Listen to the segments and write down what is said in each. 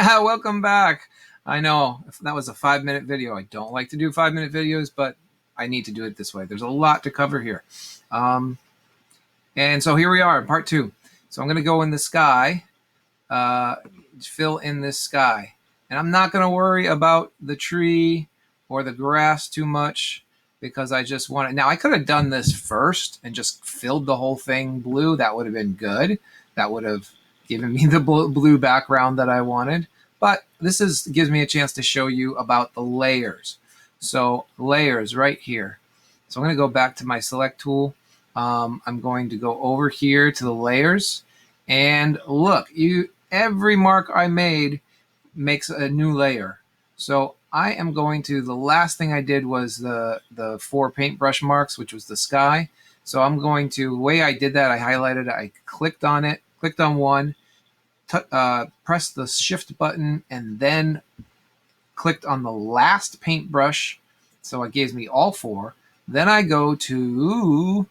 Welcome back. I know if that was a 5-minute video. I don't like to do 5-minute videos, but I need to do it this way. There's a lot to cover here. And so here we are, part 2. So I'm going to go in the sky, fill in this sky. And I'm not going to worry about the tree or the grass too much because I just want it. Now, I could have done this first and just filled the whole thing blue. That would have been good. That would have given me the blue background that I wanted. But this gives me a chance to show you about the layers. So layers right here. So I'm going to go back to my select tool. I'm going to go over here to the layers. And look, every mark I made makes a new layer. So I am going to, the last thing I did was the 4 paintbrush marks, which was the sky. So I'm going to, the way I did that, I highlighted it, I clicked on it, clicked on one, pressed the shift button, and then clicked on the last paintbrush. So it gives me all 4. Then I go to,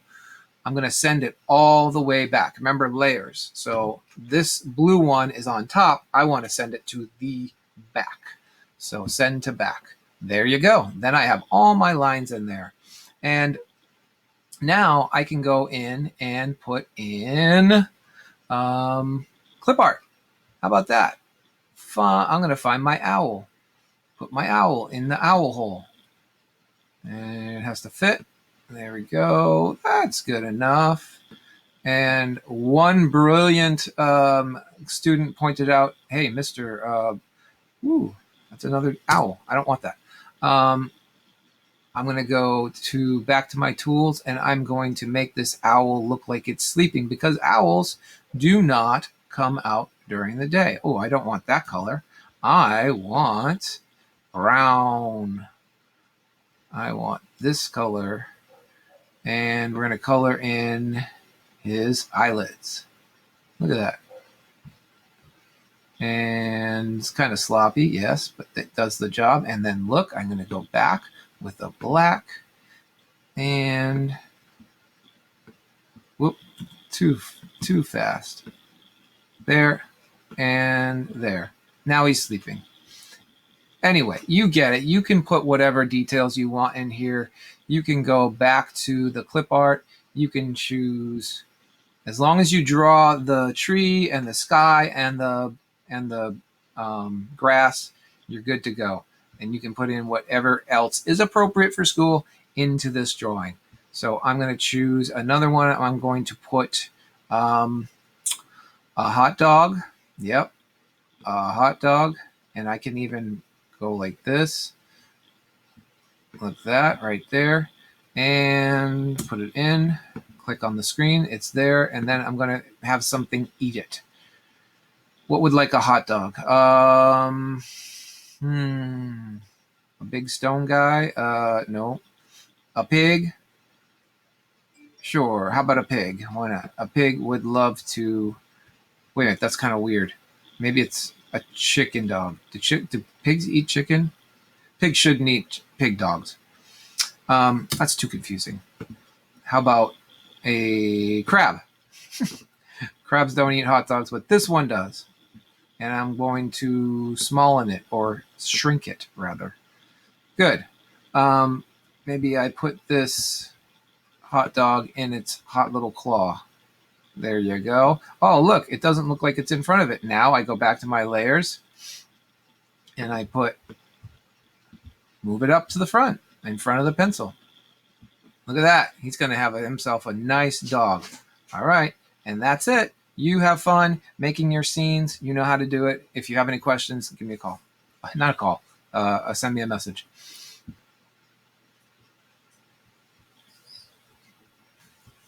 I'm going to send it all the way back. Remember, layers. So this blue one is on top. I want to send it to the back. So send to back. There you go. Then I have all my lines in there. And now I can go in and put in clip art. How about that? I'm going to find my owl. Put my owl in the owl hole. And it has to fit. There we go. That's good enough. And one brilliant student pointed out, hey, Mr. Ooh, that's another owl. I don't want that. I'm going to go back to my tools, and I'm going to make this owl look like it's sleeping because owls do not come out during the day. Oh, I don't want that color. I want brown. I want this color. And we're going to color in his eyelids. Look at that. And it's kind of sloppy, yes, but it does the job. And then look, I'm going to go back with a black. And whoop, too fast. There and there. Now he's sleeping. Anyway, you get it. You can put whatever details you want in here. You can go back to the clip art. You can choose, as long as you draw the tree and the sky and the grass, you're good to go. And you can put in whatever else is appropriate for school into this drawing. So I'm going to choose another one. I'm going to put a hot dog. Yep, a hot dog. And I can even go like this, like that right there, and put it in, click on the screen, it's there, and then I'm going to have something eat it. What would like a hot dog? A big stone guy? No. A pig? Sure, how about a pig? Why not? A pig would love to, wait a minute, that's kind of weird. Maybe it's a chicken dog. Do pigs eat chicken? Pigs shouldn't eat pig dogs. That's too confusing. How about a crab? Crabs don't eat hot dogs, but this one does. And I'm going to smallen it, or shrink it, rather. Good. Maybe I put this hot dog in its hot little claw. There you go. Oh, look, it doesn't look like it's in front of it. Now I go back to my layers, and I move it up to the front, in front of the pencil. Look at that. He's going to have himself a nice dog. All right. And that's it. You have fun making your scenes. You know how to do it. If you have any questions, give me a call. Not a call. Send me a message.